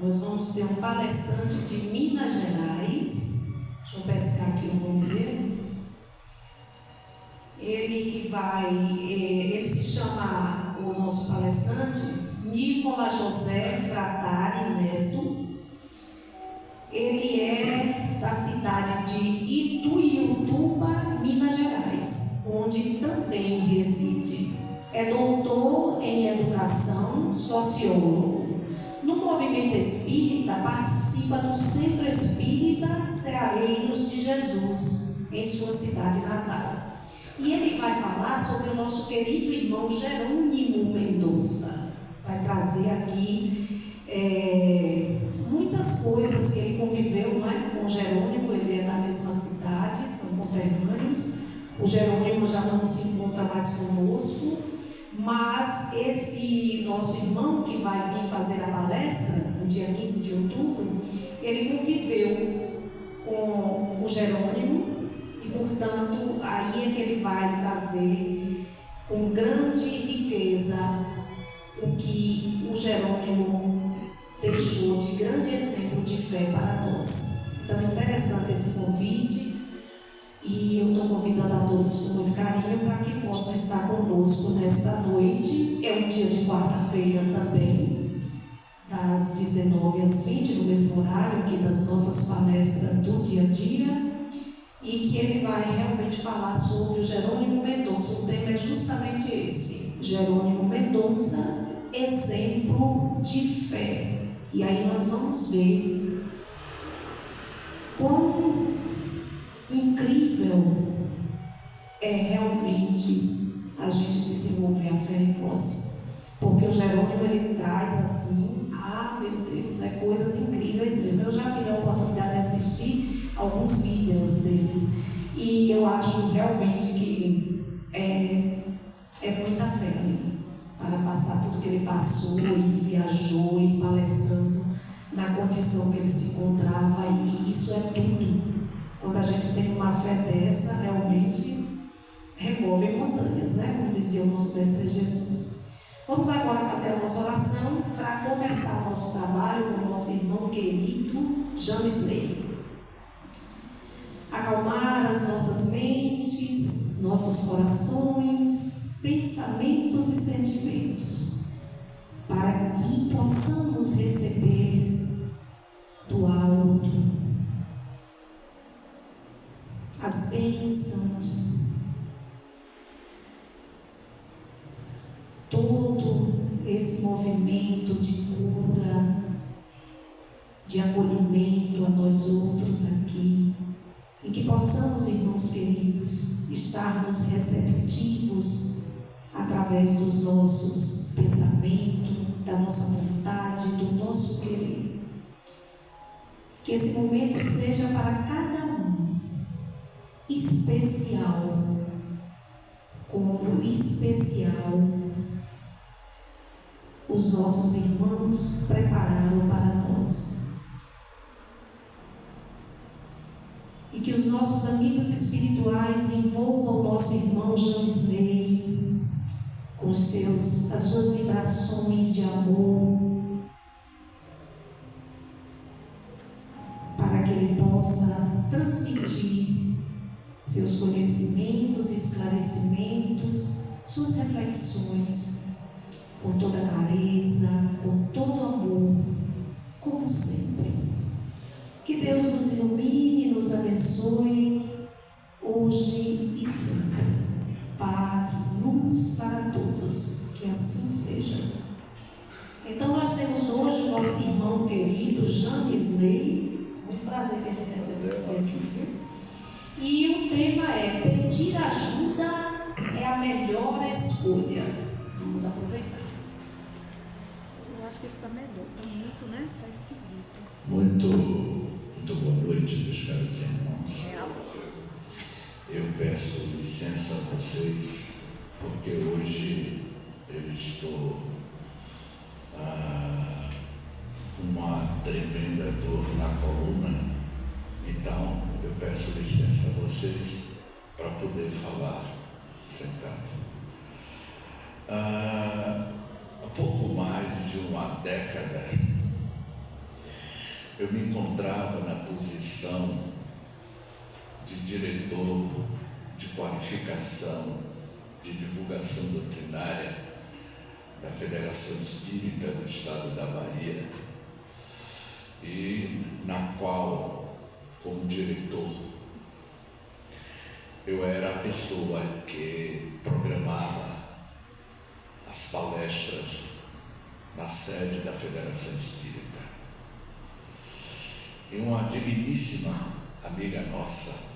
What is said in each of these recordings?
nós vamos ter um palestrante de Minas Gerais. Deixa eu pescar aqui o nome dele. Ele se chama, o nosso palestrante, Nicola José Fratari Neto. Ele é da cidade de Ituiutuba, Minas Gerais, onde também reside. É doutor em educação, sociólogo. No movimento espírita, participa do Centro Espírita Ceareiros de Jesus, em sua cidade natal. E ele vai falar sobre o nosso querido irmão Jerônimo Mendonça. Vai trazer aqui muitas coisas que ele conviveu, não é? Com Jerônimo. Ele é da mesma cidade, são conterrâneos. O Jerônimo já não se encontra mais conosco, mas esse nosso irmão que vai vir fazer a palestra no dia 15 de outubro, ele conviveu com o Jerônimo. E, portanto, aí é que ele vai trazer com grande riqueza o que o Jerônimo deixou de grande exemplo de fé para nós. Então é interessante esse convite e eu estou convidando a todos com muito carinho para que possam estar conosco nesta noite. É um dia de quarta-feira também, das 19 às 20, no mesmo horário aqui das nossas palestras do dia a dia. E que ele vai realmente falar sobre o Jerônimo Mendonça. O tema é justamente esse: Jerônimo Mendonça, exemplo de fé. E aí nós vamos ver quão incrível é realmente a gente desenvolver a fé em nós. Porque o Jerônimo, ele traz assim, meu Deus, coisas incríveis mesmo. Eu já tive a oportunidade de assistir alguns vídeos dele e eu acho realmente que é muita fé ali para passar tudo que ele passou e viajou e palestrando na condição que ele se encontrava, e isso é tudo. Quando a gente tem uma fé dessa, realmente remove montanhas, né? Como dizia o nosso mestre Jesus. Vamos agora fazer a nossa oração para começar o nosso trabalho com o nosso irmão querido James Ney. Acalmar as nossas mentes, nossos corações, pensamentos e sentimentos, para que possamos receber do alto as bênçãos, todo esse movimento de cura, de acolhimento a nós outros aqui. E que possamos, irmãos queridos, estarmos receptivos através dos nossos pensamentos, da nossa vontade, do nosso querer. Que esse momento seja para cada um especial, como especial os nossos irmãos prepararam para nós. E que os nossos amigos espirituais envolvam o nosso irmão James Ney com as suas vibrações de amor, para que ele possa transmitir seus conhecimentos e esclarecimentos, suas reflexões, com toda clareza, com todo amor, como sempre. Que Deus nos ilumine e nos abençoe hoje e sempre. Paz, luz para todos, que assim seja. Então nós temos hoje o nosso irmão querido James Ney. Muito prazer que a gente recebeu você aqui. E o tema é: pedir ajuda é a melhor escolha. Vamos aproveitar. Eu acho que esse está melhor, está muito, né? Está esquisito. Muito boa noite, meus caros irmãos. Eu peço licença a vocês, porque hoje eu estou com uma tremenda dor na coluna. Então, eu peço licença a vocês para poder falar sentado. Há pouco mais de uma década, eu me encontrava na posição de diretor de qualificação de divulgação doutrinária da Federação Espírita do Estado da Bahia, e na qual, como diretor, eu era a pessoa que programava as palestras na sede da Federação Espírita. E uma digníssima amiga nossa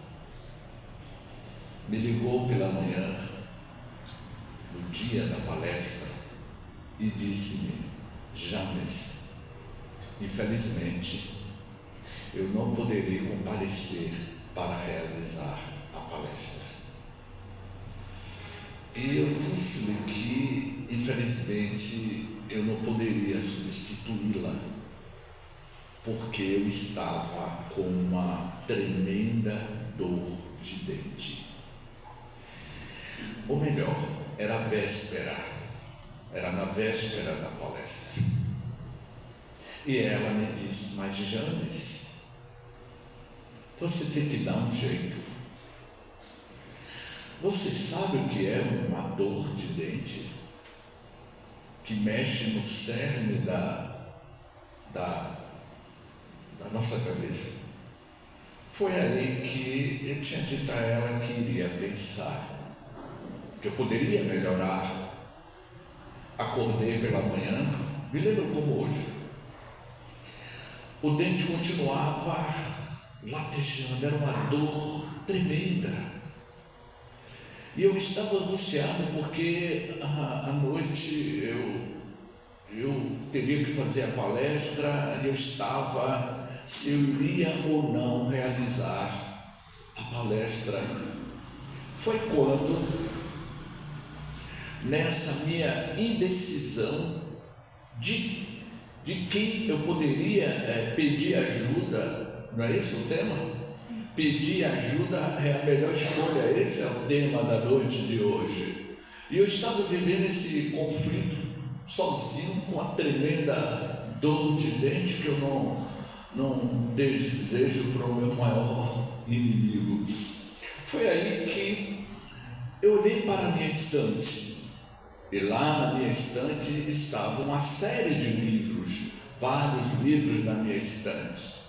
me ligou pela manhã, no dia da palestra, e disse-me: James, infelizmente, eu não poderei comparecer para realizar a palestra. E eu disse-lhe que, infelizmente, eu não poderia substituí-la, porque eu estava com uma tremenda dor de dente. Ou melhor, era a véspera, era na véspera da palestra. E ela me disse: mas James, você tem que dar um jeito. Você sabe o que é uma dor de dente? Que mexe no cerne da nossa cabeça. Foi aí que eu tinha dito a ela que iria pensar que eu poderia melhorar. Acordei pela manhã, me lembro como hoje. O dente continuava latejando, era uma dor tremenda. E eu estava angustiado porque à noite eu teria que fazer a palestra e eu estava se eu iria ou não realizar a palestra. Foi quando, nessa minha indecisão de quem eu poderia pedir ajuda, não é esse o tema? Pedir ajuda é a melhor escolha, esse é o tema da noite de hoje. E eu estava vivendo esse conflito sozinho, com uma tremenda dor de dente que eu não desejo para o meu maior inimigo. Foi aí que eu olhei para a minha estante, e lá na minha estante estava uma série de livros, vários livros na minha estante.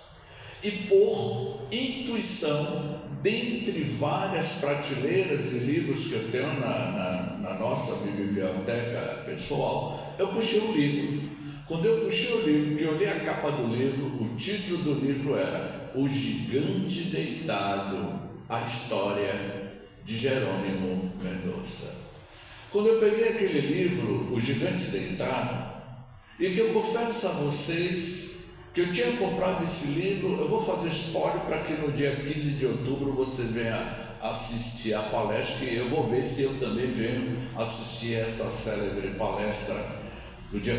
E por intuição, dentre várias prateleiras de livros que eu tenho na nossa biblioteca pessoal, eu puxei um livro. Quando eu puxei o livro, que eu li a capa do livro, o título do livro era O Gigante Deitado, a História de Jerônimo Mendonça. Quando eu peguei aquele livro, O Gigante Deitado, e que eu confesso a vocês que eu tinha comprado esse livro, eu vou fazer spoiler para que no dia 15 de outubro você venha assistir a palestra, que eu vou ver se eu também venho assistir essa célebre palestra do dia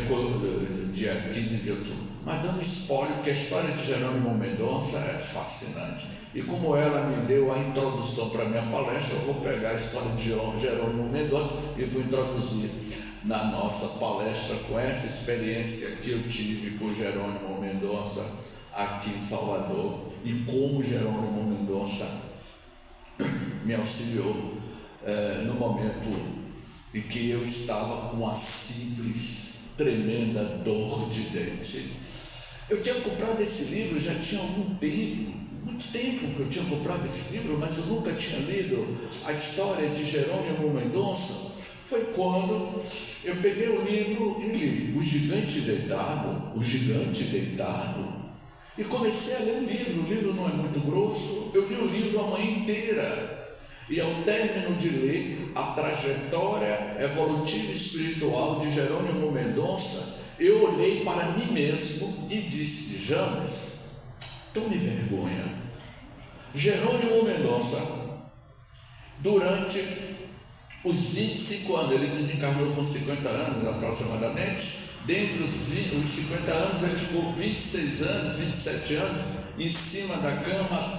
15 de outubro. Mas dando spoiler, porque a história de Jerônimo Mendonça é fascinante. E como ela me deu a introdução para a minha palestra, eu vou pegar a história de Jerônimo Mendonça e vou introduzir na nossa palestra com essa experiência que eu tive com Jerônimo Mendonça aqui em Salvador, e como Jerônimo Mendonça me auxiliou no momento em que eu estava com uma simples, tremenda dor de dente. Eu tinha comprado esse livro já tinha algum tempo, muito tempo que eu tinha comprado esse livro, mas eu nunca tinha lido a história de Jerônimo Mendonça. Foi quando eu peguei o livro e li O Gigante Deitado, e comecei a ler o livro não é muito grosso, eu li o livro a manhã inteira, e ao término de ler a trajetória evolutiva e espiritual de Jerônimo Mendonça, eu olhei para mim mesmo e disse: James, tome vergonha. Jerônimo Mendonça, durante os 25 anos, ele desencarnou com 50 anos aproximadamente. Dentre os 50 anos, ele ficou 26 anos, 27 anos em cima da cama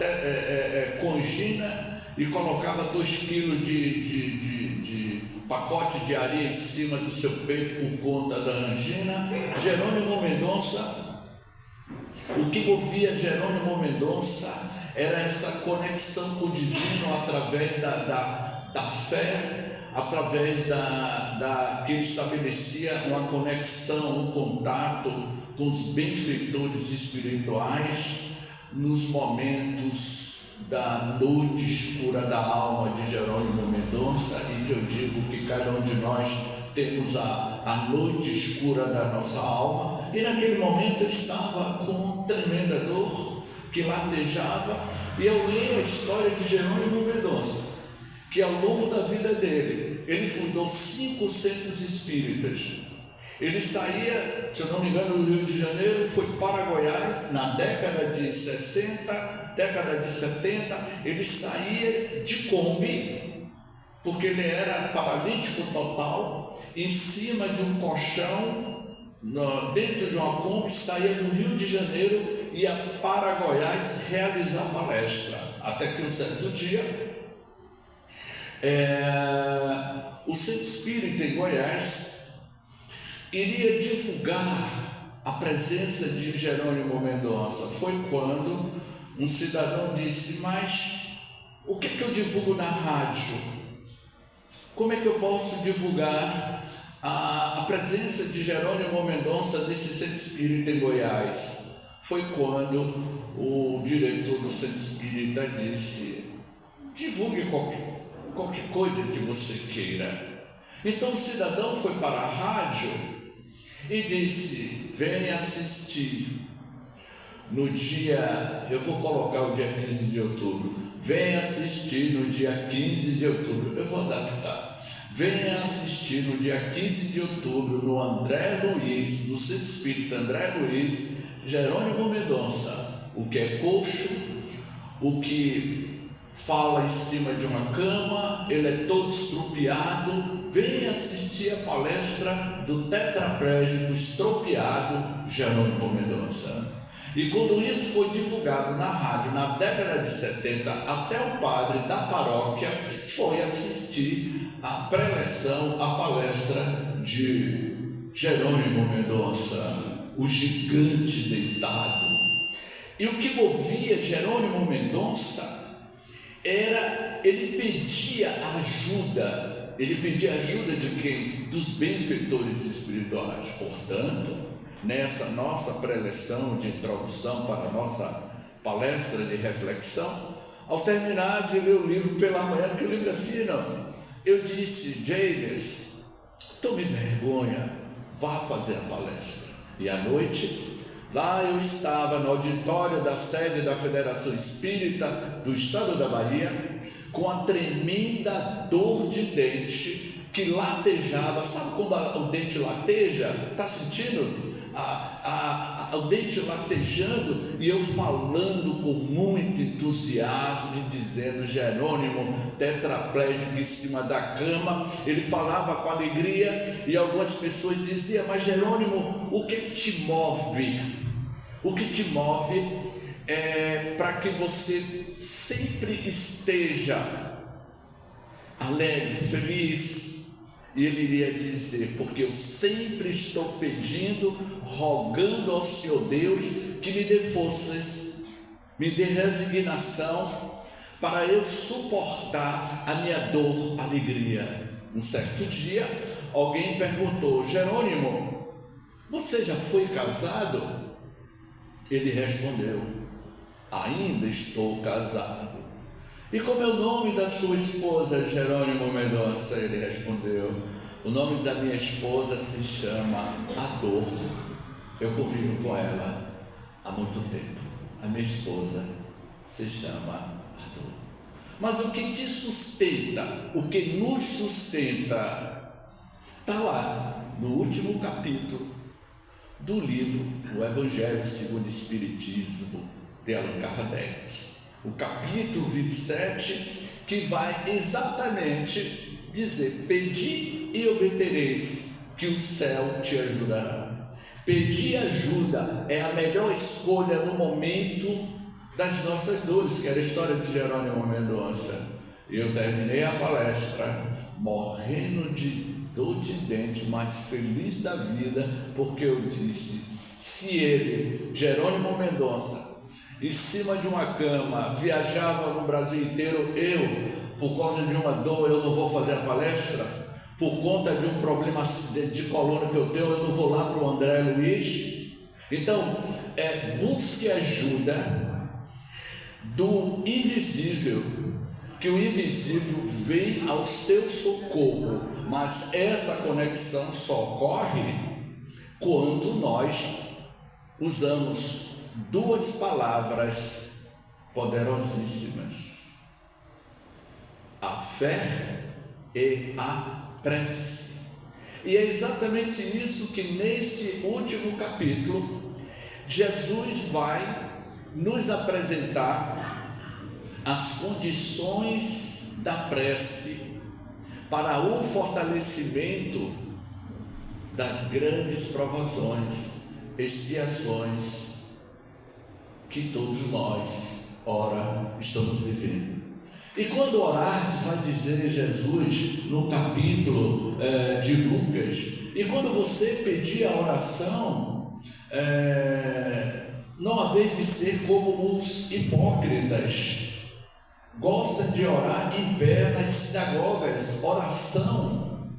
com Gina, e colocava 2 quilos de pacote de areia em cima do seu peito por conta da angina. Jerônimo Mendonça, o que movia Jerônimo Mendonça era essa conexão com o divino através da fé, através que ele estabelecia uma conexão, um contato com os benfeitores espirituais nos momentos da noite escura da alma de Jerônimo Mendonça, e que eu digo que cada um de nós temos a noite escura da nossa alma, e naquele momento eu estava com tremenda dor que latejava, e eu li a história de Jerônimo Mendonça, que ao longo da vida dele, ele fundou 5 centros espíritas. Ele saía, se eu não me engano, do Rio de Janeiro, foi para Goiás na década de 60, década de 70, ele saía de Kombi, porque ele era paralítico total, em cima de um colchão, dentro de uma Kombi, saía do Rio de Janeiro, ia para Goiás realizar palestra, até que um certo dia, o Centro Espírita em Goiás iria divulgar a presença de Jerônimo Mendonça. Foi quando um cidadão disse: mas o que eu divulgo na rádio? Como é que eu posso divulgar a presença de Jerônimo Mendonça nesse Centro Espírita em Goiás? Foi quando o diretor do Centro Espírita disse: divulgue qualquer coisa que você queira. Então o cidadão foi para a rádio e disse: venha assistir no dia, eu vou colocar o dia 15 de outubro, venha assistir no dia 15 de outubro, eu vou adaptar, venha assistir no dia 15 de outubro no André Luiz, no Centro Espírita André Luiz, Jerônimo Mendonça, o que é coxo, o que fala em cima de uma cama, ele é todo estropiado, vem assistir a palestra do tetraplégico estropiado Jerônimo Mendonça. E quando isso foi divulgado na rádio na década de 70, até o padre da paróquia foi assistir a preleção, a palestra de Jerônimo Mendonça, o gigante deitado. E o que movia Jerônimo Mendonça era, ele pedia ajuda de quem? Dos benfeitores espirituais. Portanto, nessa nossa preleção de introdução para a nossa palestra de reflexão, ao terminar de ler o livro pela manhã, porque o livro é fino, eu disse: James, tome vergonha, vá fazer a palestra. E à noite, lá eu estava no auditório da sede da Federação Espírita do Estado da Bahia, com a tremenda dor de dente que latejava. Sabe quando o dente lateja? Está sentindo? O dente latejando, e eu falando com muito entusiasmo e dizendo: Jerônimo, tetraplégico em cima da cama. Ele falava com alegria e algumas pessoas diziam: mas Jerônimo, o que te move? O que te move é para que você sempre esteja alegre, feliz. E ele iria dizer: porque eu sempre estou pedindo, rogando ao Senhor Deus que me dê forças, me dê resignação para eu suportar a minha dor, alegria. Um certo dia, alguém perguntou: Jerônimo, você já foi casado? Ele respondeu: ainda estou casado. E como é o nome da sua esposa, Jerônimo Mendonça? Ele respondeu: o nome da minha esposa se chama Ador. Eu convivo com ela há muito tempo. A minha esposa se chama Ador. Mas o que te sustenta, o que nos sustenta, está lá no último capítulo do livro O Evangelho segundo o Espiritismo, de Allan Kardec. O capítulo 27, que vai exatamente dizer: pedi e obtereis, que o céu te ajudará. Pedir ajuda é a melhor escolha no momento das nossas dores, que era a história de Jerônimo Mendonça. Eu terminei a palestra morrendo de dor de dente, mas feliz da vida, porque eu disse: se ele, Jerônimo Mendonça, em cima de uma cama, viajava no Brasil inteiro, por causa de uma dor, eu não vou fazer a palestra, por conta de um problema de coluna que eu tenho, eu não vou lá para o André Luiz. Então, busque ajuda do invisível, que o invisível vem ao seu socorro, mas essa conexão só ocorre quando nós usamos duas palavras poderosíssimas: a fé e a prece. E é exatamente isso que neste último capítulo Jesus vai nos apresentar as condições da prece para o fortalecimento das grandes provações, expiações que todos nós, ora, estamos vivendo. E quando orardes, vai dizer Jesus no capítulo de Lucas, e quando você pedir a oração, não haver de ser como os hipócritas, gostam de orar em pé nas sinagogas, oração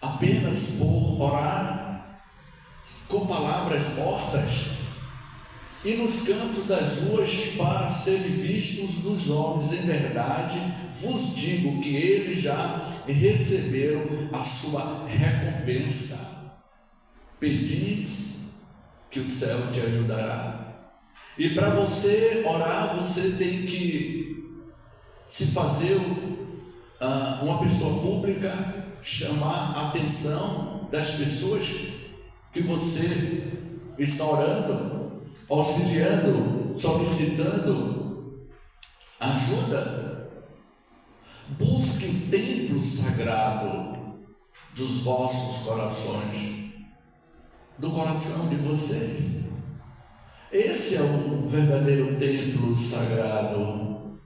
apenas por orar, com palavras mortas, e nos cantos das ruas para serem vistos dos homens. Em verdade vos digo que eles já receberam a sua recompensa. Pedis que o céu te ajudará. E para você orar, você tem que se fazer uma pessoa pública, chamar a atenção das pessoas que você está orando, auxiliando, solicitando ajuda. Busque o templo sagrado dos vossos corações, do coração de vocês. Esse é o verdadeiro templo sagrado.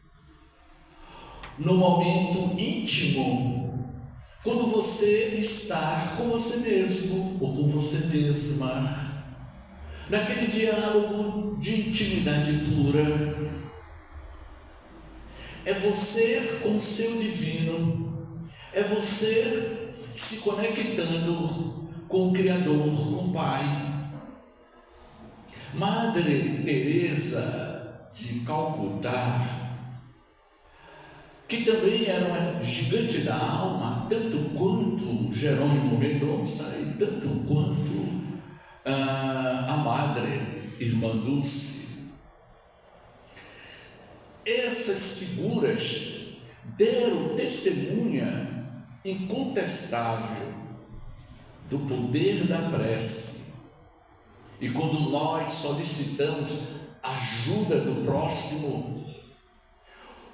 No momento íntimo, quando você está com você mesmo ou com você mesma, naquele diálogo de intimidade pura, é você com o seu divino, é você se conectando com o Criador, com o Pai. Madre Teresa de Calcutá, que também era uma gigante da alma, tanto quanto Jerônimo Mendonça e tanto quanto a Madre Irmã Dulce. Essas figuras deram testemunha incontestável do poder da prece. E quando nós solicitamos ajuda do próximo,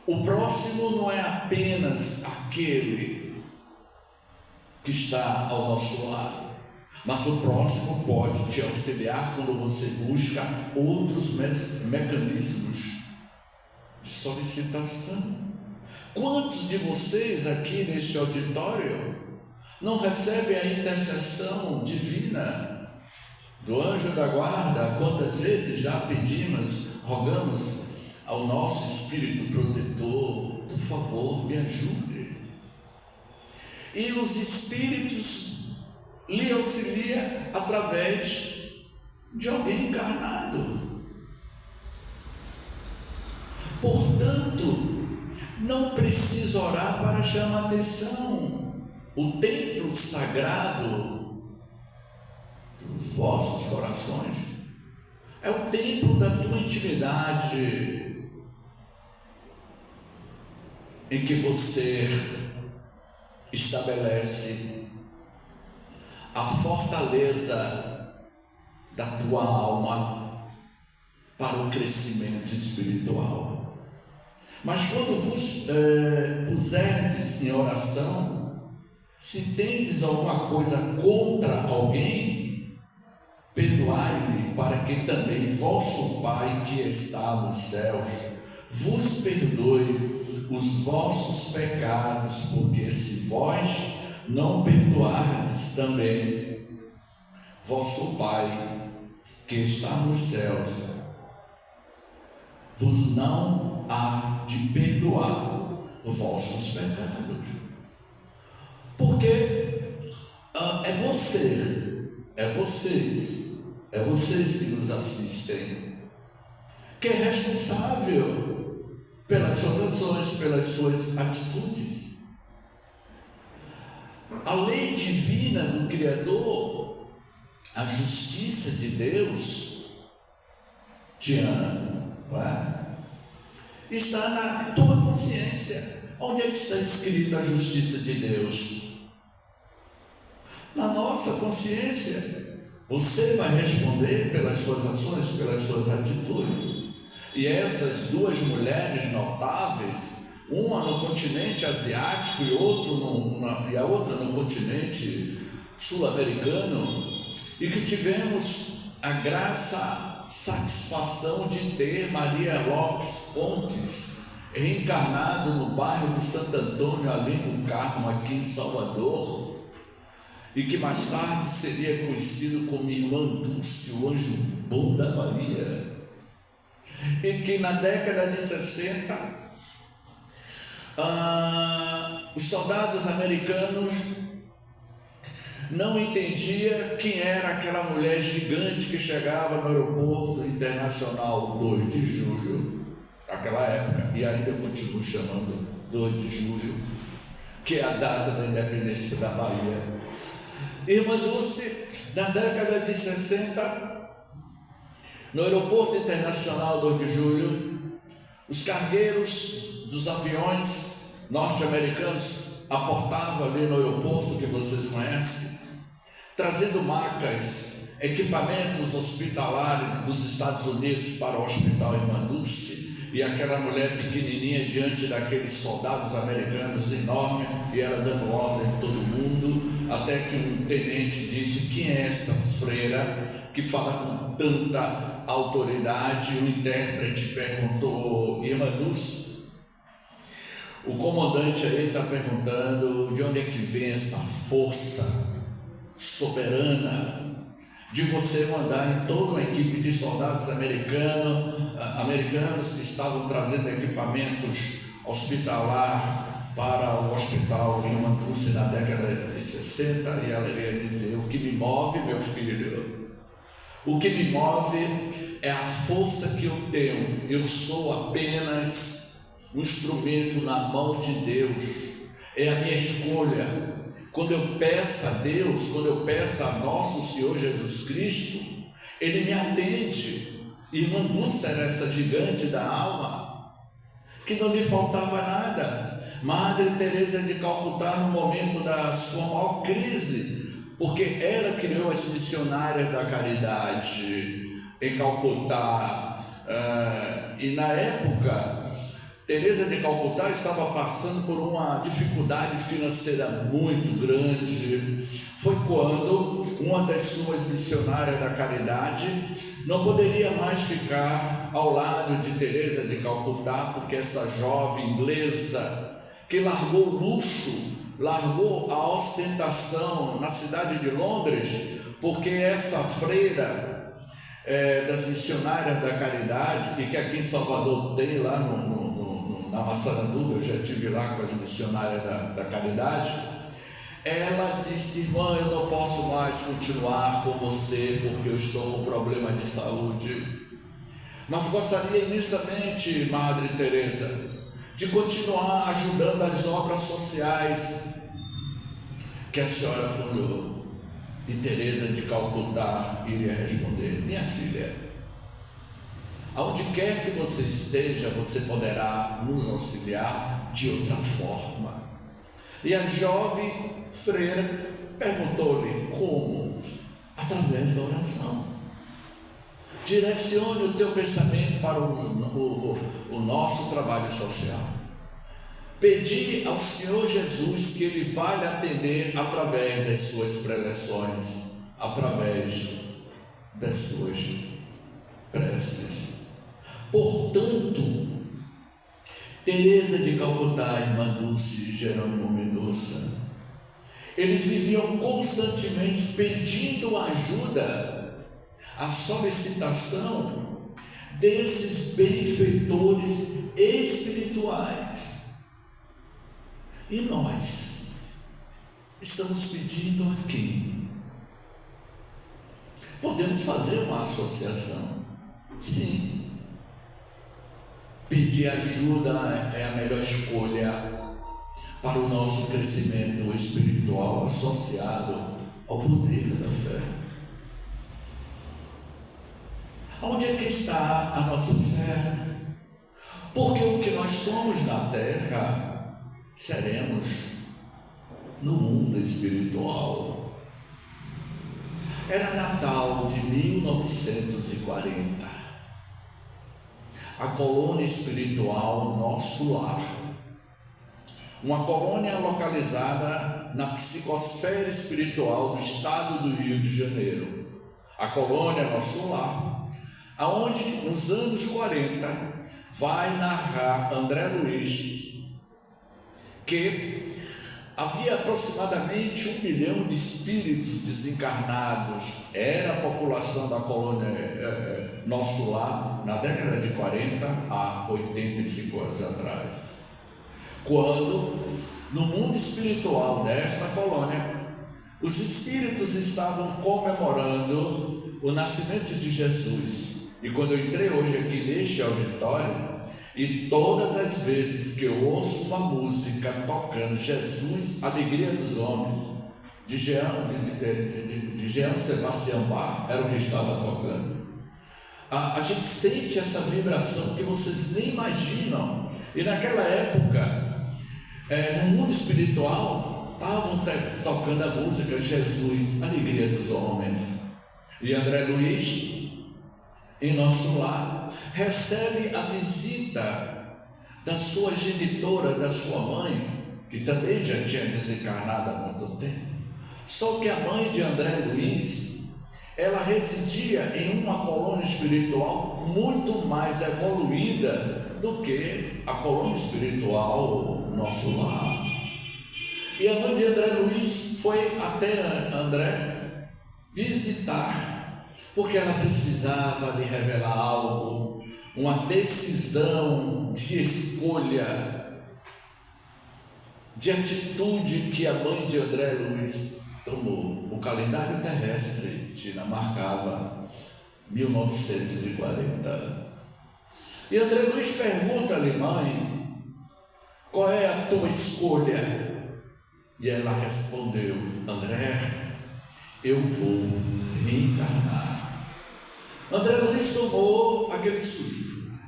o próximo não é apenas aquele que está ao nosso lado, mas o próximo pode te auxiliar quando você busca outros mecanismos de solicitação. Quantos de vocês aqui neste auditório não recebem a intercessão divina do anjo da guarda? Quantas vezes já pedimos, rogamos ao nosso Espírito protetor, por favor, me ajude. E os Espíritos lhe auxilia através de alguém encarnado. Portanto, não precisa orar para chamar atenção. O templo sagrado dos vossos corações é o templo da tua intimidade, em que você estabelece a fortaleza da tua alma para o crescimento espiritual. Mas quando vos puserdes em oração, se tendes alguma coisa contra alguém, perdoai-lhe, para que também vosso Pai que está nos céus vos perdoe os vossos pecados, porque se vós não perdoardes também, vosso Pai que que está nos céus vos não há de perdoar os vossos pecados. Porque é vocês que nos assistem, que é responsável pelas suas ações, pelas suas atitudes. A lei divina do Criador, a justiça de Deus, Diana, não é? Está na tua consciência. Onde é que está escrita a justiça de Deus? Na nossa consciência. Você vai responder pelas suas ações, pelas suas atitudes. E essas duas mulheres notáveis, uma no continente asiático e a outra no continente sul-americano, e que tivemos a graça, satisfação de ter Maria Lopes Pontes reencarnado no bairro do Santo Antônio, ali no Carmo, aqui em Salvador, e que mais tarde seria conhecido como Irmã Dulce, o anjo bom da Maria, e que na década de 60 os soldados americanos não entendiam quem era aquela mulher gigante que chegava no aeroporto internacional 2 de julho, naquela época, e ainda continuo chamando 2 de julho, que é a data da independência da Bahia. Irmã Dulce, na década de 60, no aeroporto internacional 2 de julho, os cargueiros dos aviões norte-americanos aportavam ali no aeroporto, que vocês conhecem, trazendo macas, equipamentos hospitalares dos Estados Unidos para o Hospital Irmã Dulce, e aquela mulher pequenininha diante daqueles soldados americanos enormes, e ela dando ordem a todo mundo, até que um tenente disse: quem é esta freira que fala com tanta autoridade? O intérprete perguntou: Irmã Dulce. O comandante aí está perguntando de onde é que vem essa força soberana de você mandar em toda uma equipe de soldados americanos que estavam trazendo equipamentos hospitalar para o Hospital Irmã Dulce na década de 60, e ela ia dizer: o que me move, meu filho, o que me move é a força que eu tenho. Eu sou apenas um instrumento na mão de Deus, é a minha escolha. Quando eu peço a Deus, quando eu peço a nosso Senhor Jesus Cristo, Ele me atende. Irmã Dulce era essa gigante da alma, que não lhe faltava nada. Madre Teresa de Calcutá, no momento da sua maior crise, porque ela criou as missionárias da caridade em Calcutá, e na época Teresa de Calcutá estava passando por uma dificuldade financeira muito grande. Foi quando uma das suas missionárias da caridade não poderia mais ficar ao lado de Teresa de Calcutá, porque essa jovem inglesa que largou o luxo, largou a ostentação na cidade de Londres, porque essa freira das missionárias da caridade, e que aqui em Salvador tem lá na Massaranduba, eu já estive lá com as missionárias da caridade, ela disse: irmã, eu não posso mais continuar com você porque eu estou com problema de saúde, mas gostaria imensamente, Madre Teresa, de continuar ajudando as obras sociais que a senhora fundou. E Teresa de Calcutá iria responder: minha filha, aonde quer que você esteja, você poderá nos auxiliar de outra forma. E a jovem freira perguntou-lhe: como? Através da oração. Direcione o teu pensamento para o nosso trabalho social. Pedi ao Senhor Jesus que Ele vai lhe atender através das suas preleções, através das suas preces. Portanto, Teresa de Calcutá, Irmã Dulce e Jerônimo Mendonça, eles viviam constantemente pedindo ajuda a solicitação desses benfeitores espirituais. E nós estamos pedindo a quem? Podemos fazer uma associação, sim. Pedir ajuda é a melhor escolha para o nosso crescimento espiritual associado ao poder da fé. Onde é que está a nossa fé? Porque o que nós somos na terra, seremos no mundo espiritual. Era Natal de 1940. A colônia espiritual Nosso Lar. Uma colônia localizada na psicosfera espiritual do estado do Rio de Janeiro. A colônia Nosso Lar, aonde nos anos 40 vai narrar André Luiz que havia aproximadamente 1 milhão de espíritos desencarnados. Era a população da colônia Nosso Lar na década de 40 a 85 anos atrás, quando no mundo espiritual desta colônia os espíritos estavam comemorando o nascimento de Jesus. E quando eu entrei hoje aqui neste auditório, e todas as vezes que eu ouço uma música tocando Jesus, Alegria dos Homens, de Jean Sebastião Bach, era o que estava tocando, a gente sente essa vibração que vocês nem imaginam. E naquela época, no mundo espiritual, estavam tocando a música Jesus, Alegria dos Homens. E André Luiz, em Nosso Lar, recebe a visita da sua genitora, da sua mãe, que também já tinha desencarnado há muito tempo. Só que a mãe de André Luiz, ela residia em uma colônia espiritual muito mais evoluída do que a colônia espiritual Nosso Lar. E a mãe de André Luiz foi até André visitar, porque ela precisava lhe revelar algo, uma decisão de escolha, de atitude que a mãe de André Luiz tomou. O calendário terrestre marcava 1940. E André Luiz pergunta-lhe: mãe, qual é a tua escolha? E ela respondeu: André, eu vou reencarnar. André Luiz tomou aquele susto.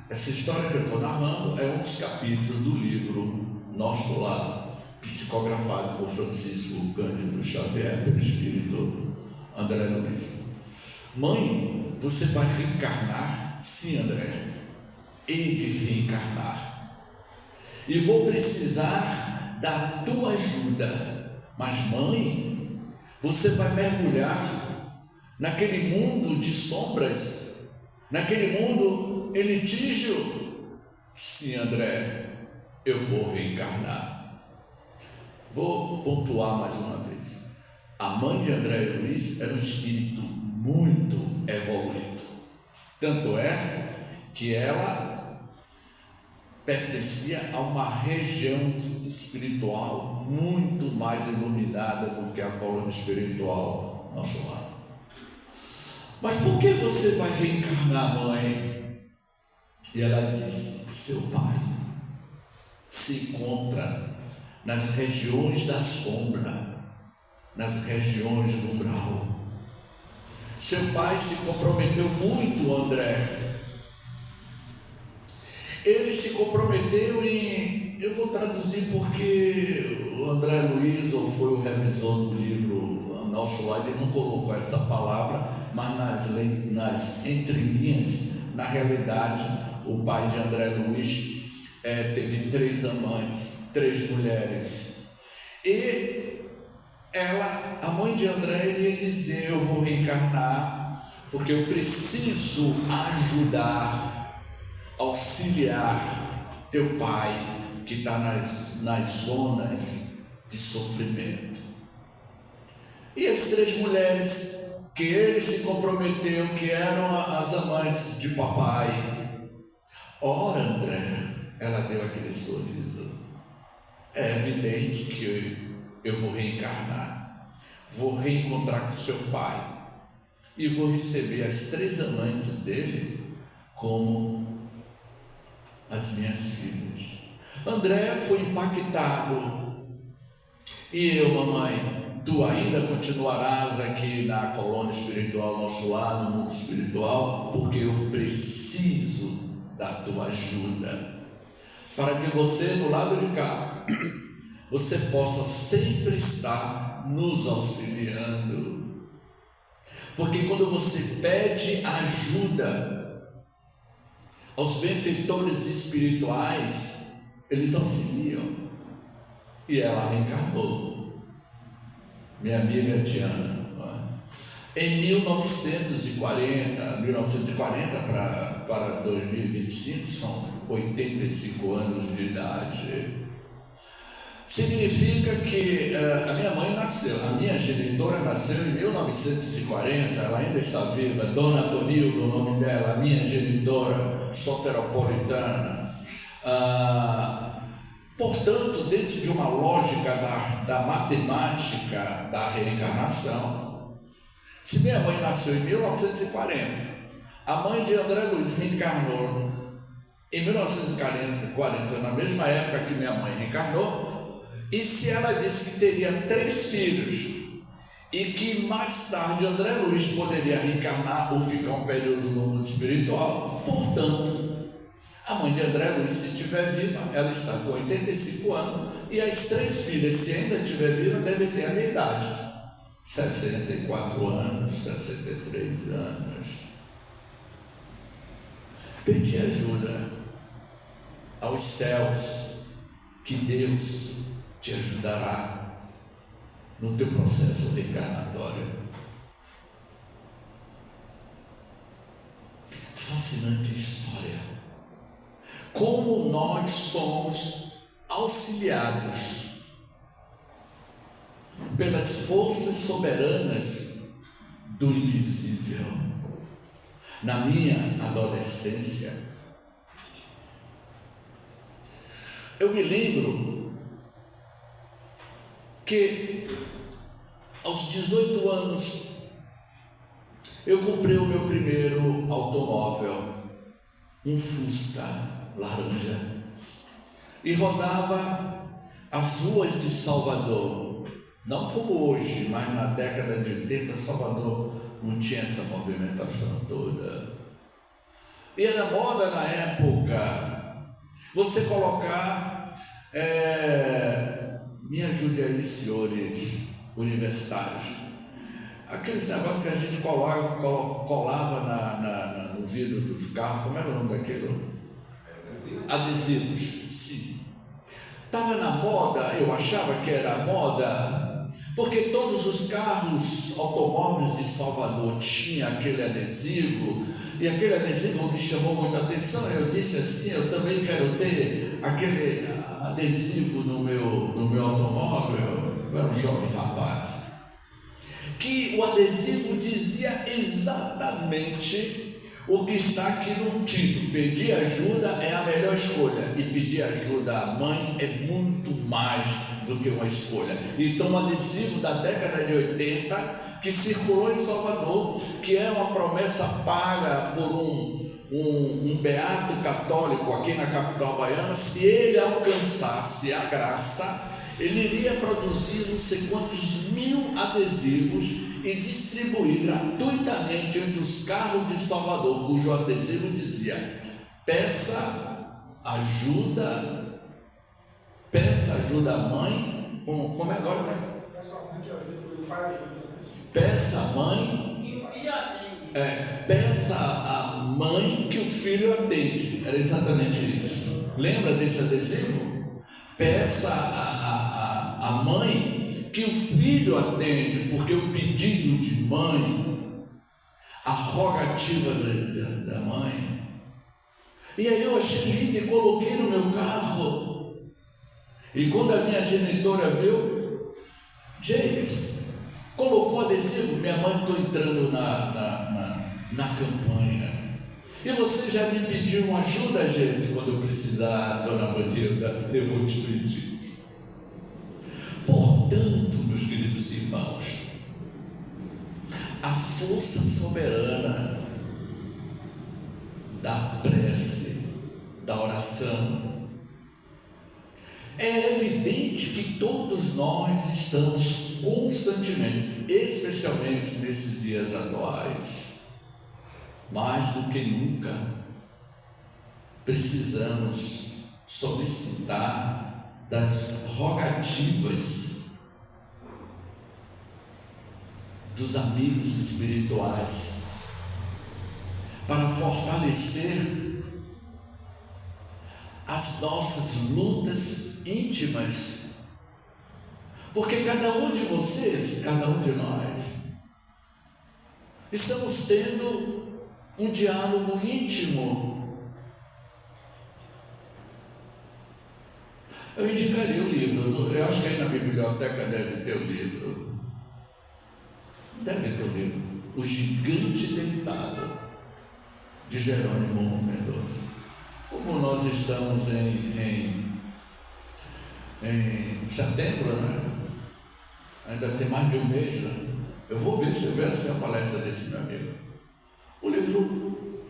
Essa história que eu estou narrando é um dos capítulos do livro Nosso Lar, psicografado por Francisco Cândido Xavier, pelo espírito André Luiz. Mãe, você vai reencarnar? Sim, André, hei de reencarnar. E vou precisar da tua ajuda. Mas, mãe, você vai mergulhar naquele mundo de sombras, naquele mundo em litígio? Sim, André, eu vou reencarnar. Vou pontuar mais uma vez. A mãe de André Luiz era um espírito muito evoluído. Tanto é que ela pertencia a uma região espiritual muito mais iluminada do que a colônia espiritual Nosso Lar. Mas por que você vai reencarnar, mãe? E ela disse: seu pai se encontra nas regiões da sombra, nas regiões do umbral. Seu pai se comprometeu muito, André. Ele se comprometeu em... Eu vou traduzir porque o André Luiz, ou foi o revisor do livro Nosso Lar, ele não colocou essa palavra, mas nas entrelinhas, na realidade, o pai de André Luiz teve 3 amantes, 3 mulheres. E ela, a mãe de André, ia dizer: eu vou reencarnar porque eu preciso ajudar, auxiliar teu pai que está nas zonas de sofrimento. E as 3 mulheres que ele se comprometeu, que eram as amantes de papai. Ora, André, ela deu aquele sorriso. É evidente que eu vou reencarnar, vou reencontrar com seu pai e vou receber as 3 amantes dele como as minhas filhas. André foi impactado. E eu, mamãe, tu ainda continuarás aqui na colônia espiritual, nosso lar, no mundo espiritual, porque eu preciso da tua ajuda, para que você, do lado de cá, você possa sempre estar nos auxiliando. Porque quando você pede ajuda aos benfeitores espirituais, eles auxiliam. E ela reencarnou, minha amiga Tiana, em 1940 para 2025, são 85 anos de idade. Significa que a minha mãe nasceu, a minha genitora nasceu em 1940, ela ainda está viva, Dona Vonilda, o nome dela, a minha genitora soteropolitana. Portanto, dentro de uma lógica da matemática da reencarnação, se minha mãe nasceu em 1940, a mãe de André Luiz reencarnou em 1940, na mesma época que minha mãe reencarnou, e se ela disse que teria 3 filhos, e que mais tarde André Luiz poderia reencarnar ou ficar um período no mundo espiritual, portanto, a mãe de André Luiz, se estiver viva, ela está com 85 anos, e as 3 filhas, se ainda estiver viva, devem ter a minha idade, 64 anos, 63 anos. Pedi ajuda aos céus, que Deus te ajudará no teu processo reencarnatório. Fascinante história. Como nós somos auxiliados pelas forças soberanas do invisível. Na minha adolescência, eu me lembro que aos 18 anos eu comprei o meu primeiro automóvel, um Fusca laranja, e rodava as ruas de Salvador, não como hoje, mas na década de 80 Salvador não tinha essa movimentação toda. E era moda na época você colocar, me ajude aí, senhores universitários, aqueles negócios que a gente colava no vidro dos carros, como era o nome daquilo? Adesivos, sim. Estava na moda, eu achava que era moda, porque todos os carros, automóveis de Salvador tinham aquele adesivo, e aquele adesivo me chamou muita atenção. Eu disse assim, eu também quero ter aquele adesivo no meu automóvel. Eu era um jovem rapaz, que o adesivo dizia exatamente o que está aqui no título: pedir ajuda é a melhor escolha, e pedir ajuda à mãe é muito mais do que uma escolha. Então, um adesivo da década de 80 que circulou em Salvador, que é uma promessa paga por um beato católico aqui na capital baiana. Se ele alcançasse a graça, ele iria produzir não sei quantos mil adesivos e distribuir gratuitamente entre os carros de Salvador, cujo adesivo dizia: peça ajuda à mãe. Como é agora, né? Peça à mãe que o filho atende. Peça à mãe que o filho atende. Era exatamente isso. Lembra desse adesivo? Peça à mãe que o filho atende, porque o pedido de mãe, a rogativa da mãe. E aí eu achei lindo e coloquei no meu carro. E quando a minha genitora viu, James, colocou adesivo, minha mãe, estou entrando na campanha. E você já me pediu uma ajuda, gente, quando eu precisar, dona Vanilda, eu vou te pedir. Portanto, meus queridos irmãos, a força soberana da prece, da oração, é evidente que todos nós estamos constantemente, especialmente nesses dias atuais, mais do que nunca, precisamos solicitar das rogativas dos amigos espirituais para fortalecer as nossas lutas íntimas, porque cada um de vocês, cada um de nós, estamos tendo um diálogo íntimo. Eu indicaria o livro, eu acho que aí na biblioteca deve ter o livro, O Gigante Deitado, de Jerônimo Mendonça. Como nós estamos em setembro, né? Ainda tem mais de um mês, né? Eu vou ver se eu ver a palestra desse meu amigo. O livro,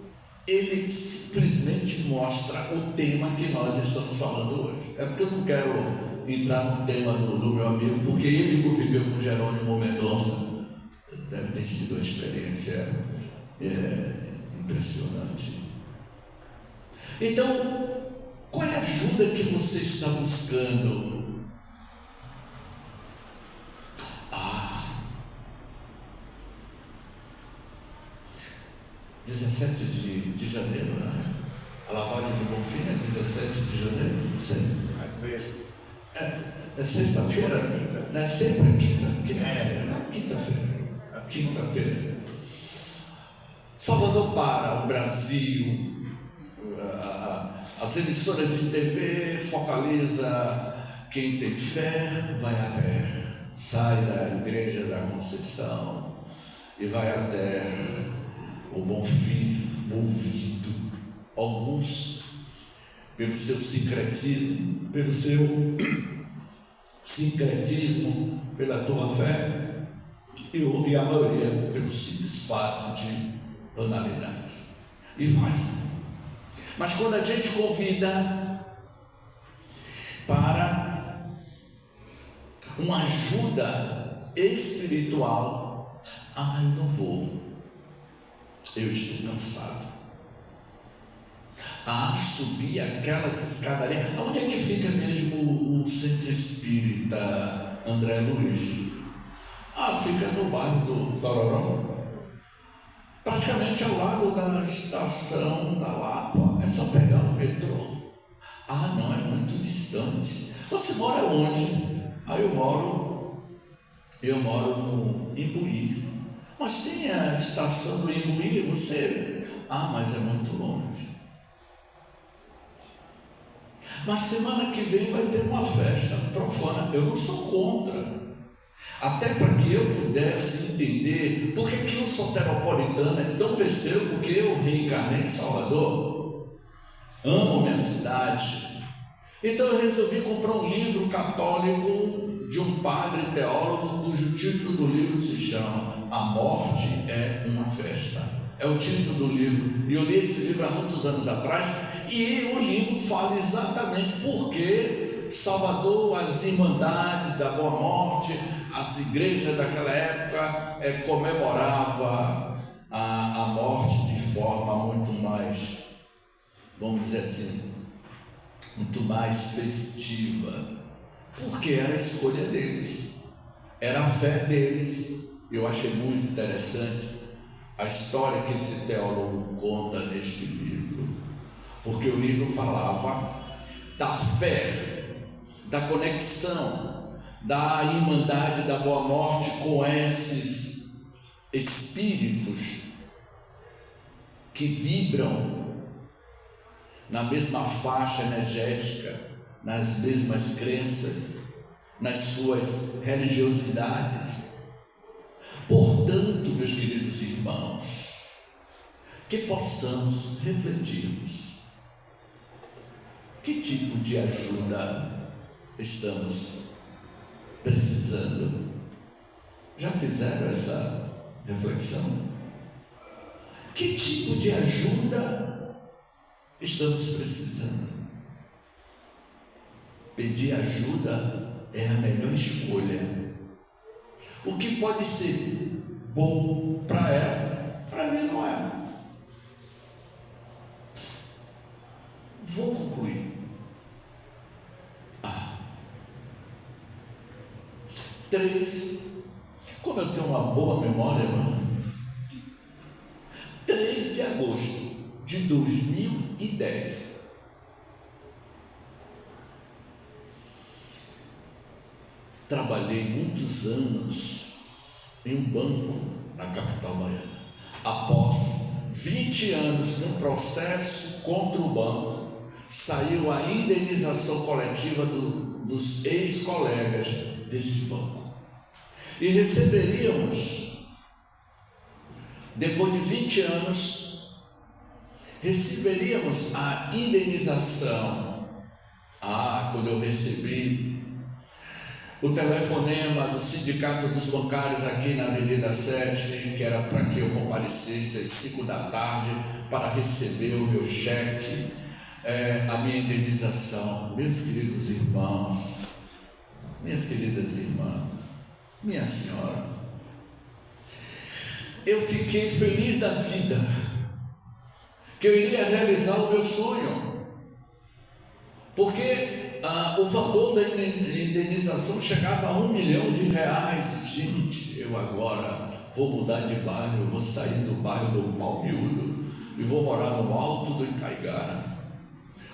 ele simplesmente mostra o tema que nós estamos falando hoje. É porque eu não quero entrar no tema do meu amigo, porque ele conviveu com Jerônimo Mendonça. Deve ter sido uma experiência impressionante. Então, qual é a ajuda que você está buscando? 17 de janeiro, né? A lavagem do Bonfim é 17 de janeiro, não sei. É sexta-feira? Não é sempre quinta-feira. Salvador para o Brasil, as emissoras de TV focaliza quem tem fé, vai a pé, sai da Igreja da Conceição e vai até o Bonfim, movido, alguns pelo seu sincretismo, pela tua fé, e a maioria pelo simples fato de banalidade. E vai. Mas quando a gente convida para uma ajuda espiritual, eu não vou, eu estou cansado. Subir aquelas escadarias. Onde é que fica mesmo o centro espírita André Luiz? Fica no bairro do Tororó, praticamente ao lado da estação da Lapa. É só pegar o metrô. Não, é muito distante. Você mora onde? Eu moro no Imbuí. Mas tem a estação do Imbuí, você... mas é muito longe. Mas semana que vem vai ter uma festa profana. Eu não sou contra. Até para que eu pudesse entender por que o soteropolitano é tão festeiro, porque eu reencarnei em Salvador. Amo minha cidade. Então eu resolvi comprar um livro católico de um padre teólogo, cujo título do livro se chama A Morte é uma Festa. É o título do livro. E eu li esse livro há muitos anos atrás. E o livro fala exatamente por que Salvador, as irmandades da Boa Morte, as igrejas daquela época comemorava a morte de forma muito mais, vamos dizer assim, muito mais festiva, porque era a escolha deles, era a fé deles. Eu achei muito interessante a história que esse teólogo conta neste livro, porque o livro falava da fé, da conexão, da irmandade da Boa Morte com esses espíritos que vibram na mesma faixa energética, nas mesmas crenças, nas suas religiosidades. Portanto, meus queridos irmãos, que possamos refletirmos. Que tipo de ajuda estamos precisando? Já fizeram essa reflexão? Que tipo de ajuda estamos precisando? Pedir ajuda é a melhor escolha. O que pode ser bom para ela, para mim não é. Vou concluir. 3, como eu tenho uma boa memória, irmão, 3 de agosto de 2010, trabalhei muitos anos em um banco na capital baiana. Após 20 anos de um processo contra o banco, saiu a indenização coletiva dos ex-colegas deste banco. E receberíamos, depois de 20 anos, receberíamos a indenização. Quando eu recebi o telefonema do Sindicato dos Bancários aqui na Avenida 7, que era para que eu comparecesse às 5 da tarde para receber o meu cheque, a minha indenização. Meus queridos irmãos, minhas queridas irmãs, minha senhora, eu fiquei feliz da vida, que eu iria realizar o meu sonho, porque o valor da indenização chegava a R$1 milhão. Gente, eu agora vou mudar de bairro, eu vou sair do bairro do Pau Miúdo e vou morar no alto do Itaigara,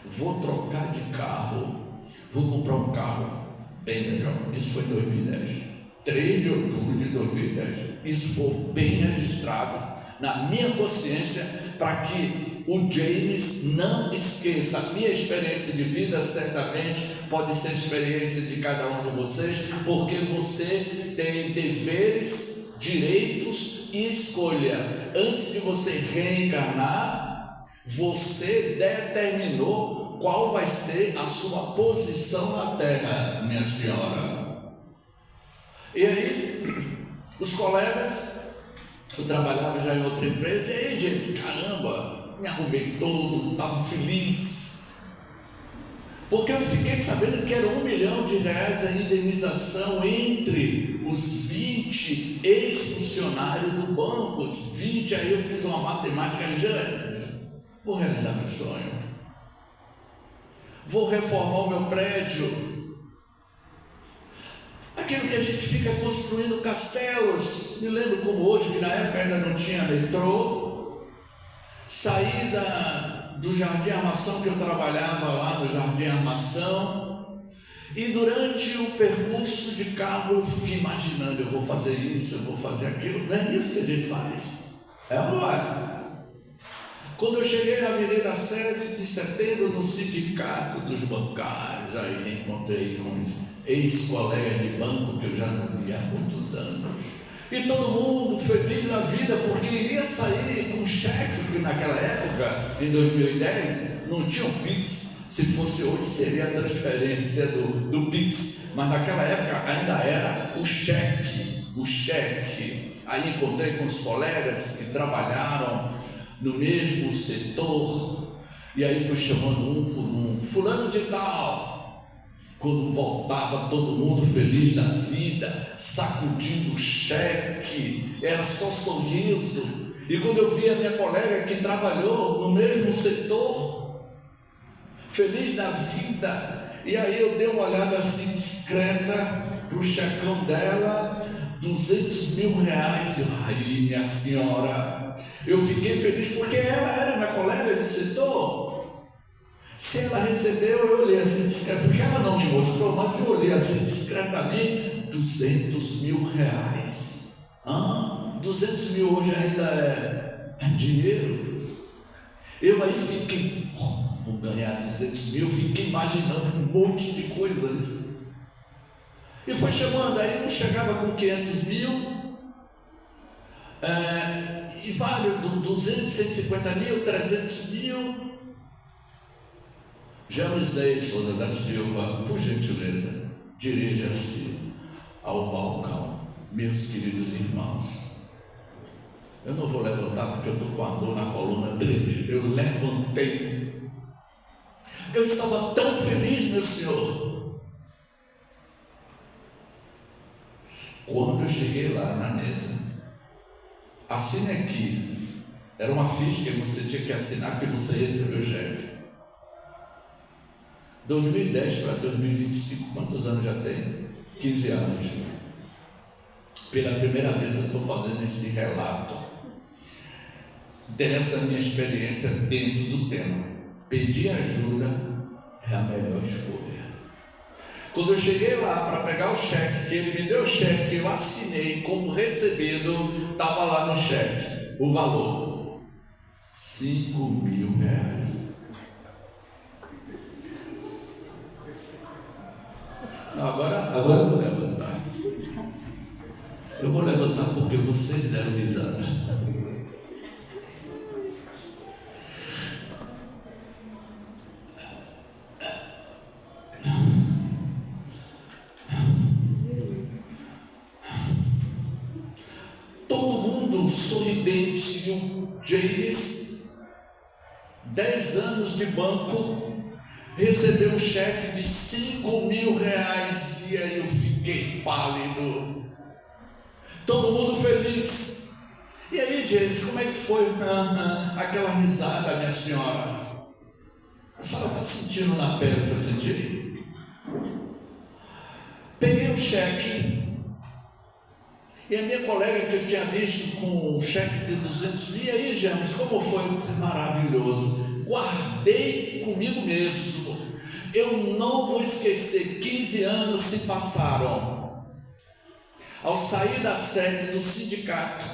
vou trocar de carro, vou comprar um carro bem melhor. Isso foi em 2010, 3 de outubro de 2010. Isso foi bem registrado na minha consciência, para que o James não esqueça. A minha experiência de vida certamente pode ser a experiência de cada um de vocês, porque você tem deveres, direitos e escolha. Antes de você reencarnar, você determinou qual vai ser a sua posição na Terra, minha senhora. E aí, os colegas, eu trabalhava já em outra empresa, e aí, gente, caramba, me arrumei todo, estava feliz, porque eu fiquei sabendo que era R$1 milhão a indenização entre os 20 ex-funcionários do banco. 20, aí eu fiz uma matemática, gente, vou realizar meu sonho, vou reformar o meu prédio. Aquilo que a gente fica construindo castelos. Me lembro como hoje, que na época ainda não tinha metrô. Saí do Jardim Armação, que eu trabalhava lá no Jardim Armação, e durante o percurso de carro eu fiquei imaginando: eu vou fazer isso, eu vou fazer aquilo. Não é isso que a gente faz? É ou não é? Quando eu cheguei na Avenida 7 de Setembro, no Sindicato dos Bancários, aí encontrei com ex-colegas de banco que eu já não via há muitos anos. E todo mundo feliz da vida, porque iria sair com cheque, porque naquela época, em 2010, não tinha o Pix. Se fosse hoje, seria a transferência do Pix. Mas naquela época ainda era o cheque. Aí encontrei com os colegas que trabalharam no mesmo setor, e aí fui chamando um por um: fulano de tal. Quando voltava, todo mundo feliz da vida, sacudindo o cheque, era só sorriso. E quando eu vi a minha colega que trabalhou no mesmo setor, feliz da vida, e aí eu dei uma olhada assim discreta para o checão dela, R$200 mil. Aí, minha senhora, eu fiquei feliz, porque ela era minha colega de setor. Se ela recebeu, eu olhei assim discretamente, porque ela não me mostrou, mas eu olhei assim discretamente: R$200 mil. 200 mil hoje ainda é dinheiro. Eu aí fiquei: vou ganhar 200 mil, fiquei imaginando um monte de coisas. E foi chamando, aí um chegava com 500 mil, E vale 200, 150 mil, 300 mil. Janisnei Souza da Silva, por gentileza, dirija-se ao balcão. Meus queridos irmãos, eu não vou levantar porque eu estou com a dor na coluna tremendo. Eu levantei. Eu estava tão feliz, meu Senhor. Quando eu cheguei lá na mesa, assine aqui. Era uma ficha que você tinha que assinar porque você recebeu o cheque. 2010 para 2025, quantos anos já tem? 15 anos. Pela primeira vez eu estou fazendo esse relato dessa minha experiência dentro do tema. Pedir ajuda é a melhor escolha. Quando eu cheguei lá para pegar o cheque, que ele me deu o cheque, eu assinei como recebido, estava lá no cheque o valor, R$5.000. Agora eu vou levantar. Eu vou levantar porque vocês deram risada. Todo mundo sorridente. O James, 10 anos de banco, recebeu um cheque de R$5.000 e aí eu fiquei pálido. Todo mundo feliz. E aí, James, como é que foi aquela risada, minha senhora? A senhora está sentindo na pele que eu senti? Peguei o cheque e a minha colega que eu tinha visto com um cheque de 200 mil, e aí, James, como foi? Isso é maravilhoso. Guardei comigo mesmo. Eu não vou esquecer, 15 anos se passaram. Ao sair da sede do sindicato,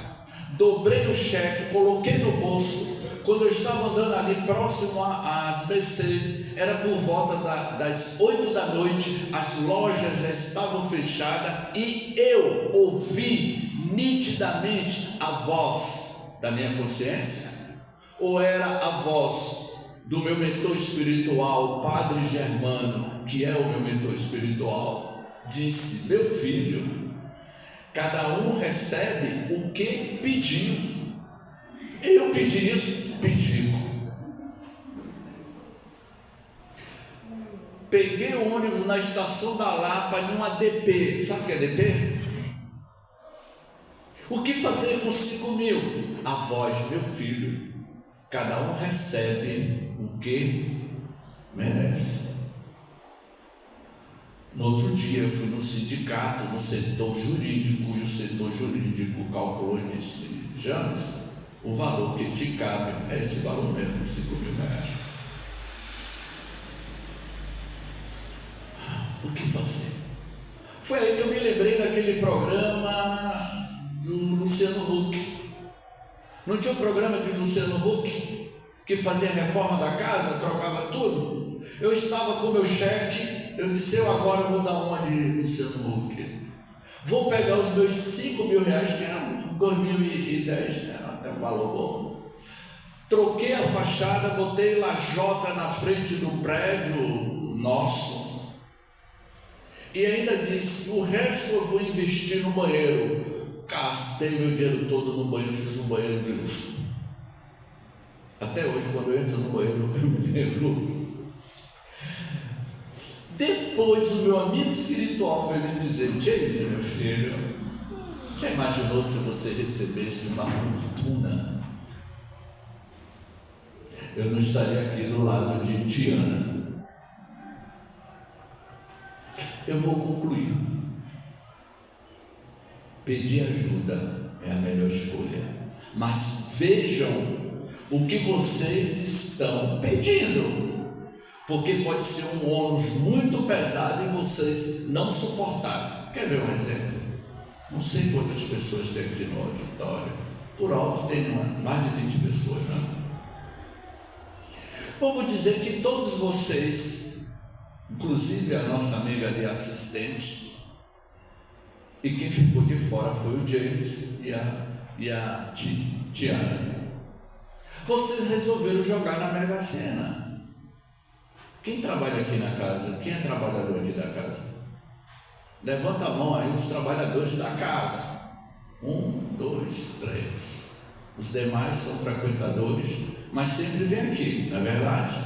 dobrei o cheque, coloquei no bolso. Quando eu estava andando ali próximo às Mercedes, era por volta das 8 da noite, as lojas já estavam fechadas e eu ouvi nitidamente a voz da minha consciência, ou era a voz do meu mentor espiritual, Padre Germano, que é o meu mentor espiritual, disse: meu filho, cada um recebe o que pediu. Eu pedi isso, pedi. Peguei o ônibus na estação da Lapa, em uma DP. Sabe o que é DP? O que fazer com 5.000? A voz: meu filho, cada um recebe o que merece. No outro dia eu fui no sindicato, no setor jurídico, e o setor jurídico calculou e disse: James, o valor que te cabe é esse valor mesmo, R$5.000. O que fazer? Foi aí que eu me lembrei daquele programa do Luciano Huck. Não tinha um programa de Luciano Huck que fazia reforma da casa, trocava tudo? Eu estava com meu cheque, eu disse: eu agora vou dar uma de Luciano Huck. Vou pegar os meus R$5.000, que eram 2010, era até um valor bom. Troquei a fachada, botei lajota na frente do prédio nosso. E ainda disse: o resto eu vou investir no banheiro. Gastei meu dinheiro todo no banheiro, fiz um banheiro de luxo. Até hoje, quando eu entro no banheiro, eu me lembro. Depois, o meu amigo espiritual veio me dizer: James, meu filho, já imaginou se você recebesse uma fortuna? Eu não estaria aqui do lado de Tiana. Eu vou concluir. Pedir ajuda é a melhor escolha. Mas vejam o que vocês estão pedindo, porque pode ser um ônus muito pesado e vocês não suportarem. Quer ver um exemplo? Não sei quantas pessoas tem aqui no auditório. Por alto tem mais de 20 pessoas, né? Vamos dizer que todos vocês, inclusive a nossa amiga ali assistente, e quem ficou de fora foi o James e a e a Tiana. Vocês resolveram jogar na Mega Sena. Quem trabalha aqui na casa? Quem é trabalhador aqui da casa? Levanta a mão aí os trabalhadores da casa. 1, 2, 3. Os demais são frequentadores, mas sempre vem aqui, não é verdade?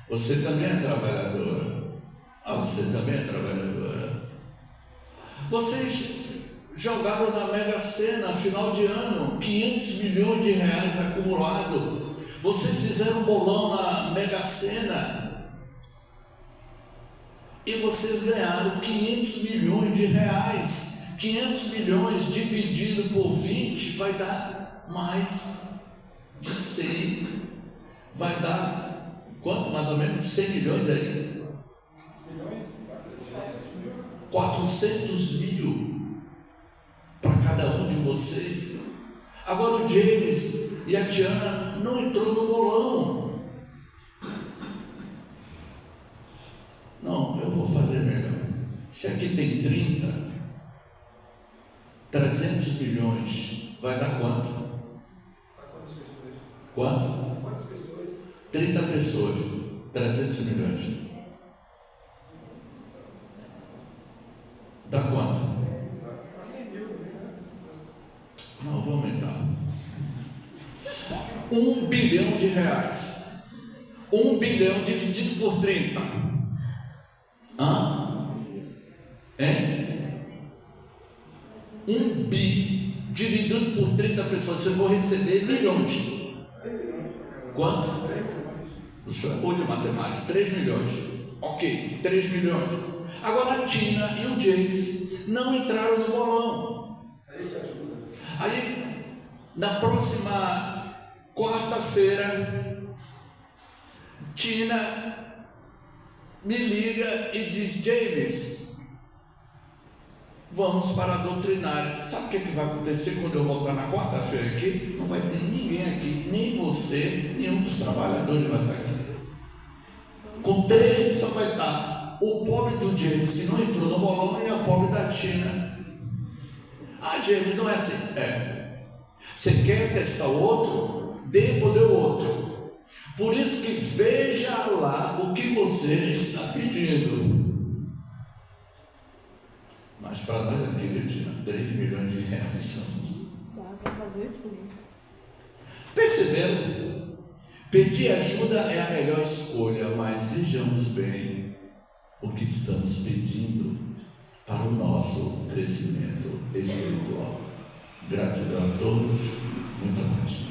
Você também é trabalhadora. Você também é trabalhadora. Vocês jogaram na Mega Sena, final de ano, 500 milhões de reais acumulado. Vocês fizeram um bolão na Mega Sena e vocês ganharam 500 milhões de reais. 500 milhões dividido por 20 vai dar mais de 100. Vai dar quanto? Mais ou menos 100 milhões aí? 400 mil para cada um de vocês. Agora o James e a Tiana não entrou no bolão. Não, eu vou fazer melhor. Se aqui tem 300 milhões, vai dar quanto? Quanto? Quantas pessoas? 30 pessoas, 300 milhões. Dá quanto? Não, vou aumentar. 1 bilhão de reais. 1 bilhão dividido por 30. É? 1 bi dividido por 30 pessoas, você vai receber milhões. Quanto? O senhor é bom de matemática, 3 milhões. Ok, 3 milhões. Agora a Tina e o James não entraram no bolão. Aí, na próxima quarta-feira, Tina me liga e diz: James, vamos para a doutrinária. Sabe o que vai acontecer quando eu voltar na quarta-feira aqui? Não vai ter ninguém aqui, nem você, nenhum dos trabalhadores vai estar aqui. Com 3 só vai estar o pobre do James, que não entrou no bolão, e o pobre da Tina. James, não é assim. Você quer testar o outro? Dê poder o outro. Por isso que veja lá o que você está pedindo. Mas para nós aqui, Tina, 3 milhões de reais são. Dá para fazer tudo. Perceberam? Pedir ajuda é a melhor escolha, mas vejamos bem o que estamos pedindo para o nosso crescimento espiritual. Gratidão a todos, muita paz.